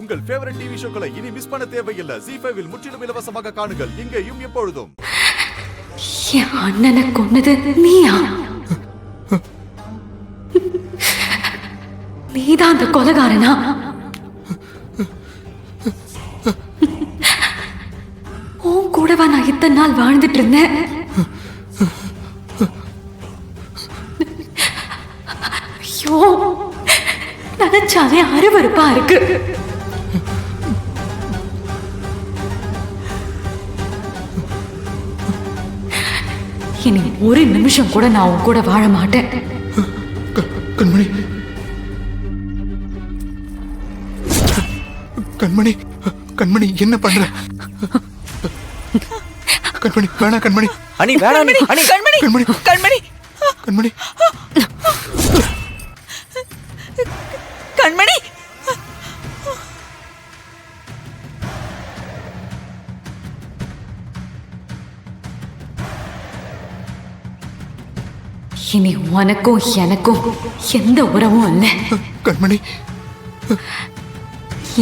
உங்கள் favourite TV ஷோக்களை இனி miss பண்ண தேவையில்லை. ZEE5 இல் முற்றிலும் இலவசமாக காணுங்கள். இங்கேயும் எப்பொழுதும். என் அண்ணனை கொன்னது நீயா? நீதான் அந்த கொலைகாரனா? உன் கூடவா நான் இத்தனை நாள் வாழ்ந்துட்டு இருந்தேன்? ஐயோ, நினைச்சாலே அருவருப்பா இருக்கு. இனி ஒரு நிமிஷம் கூட நான் உன் கூட வாழ மாட்டேன். கண்மணி, கண்மணி, கண்மணி என்ன பண்ற? கண்மணி வேணா, கண்மணி. அனி வேணா, அனி கண்மணி, கண்மணி, கண்மணி, கண்மணி, கண்மணி. இனி உனக்கும் எனக்கும் எந்த உறவும் இல்லை. கண்மணி,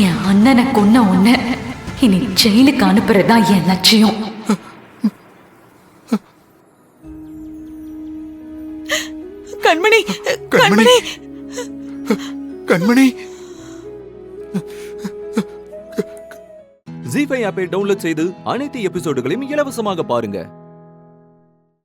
என் அண்ணனை கொன்ன உன்னை இனி ஜெயிலுக்கு அனுப்புறதுதான் என் லட்சியம். கண்மணி, கண்மணி, கண்மணி. ZEE5 ஆப்பை டவுன்லோட் செய்து அனைத்து எபிசோடுகளையும் இலவசமாக பாருங்க.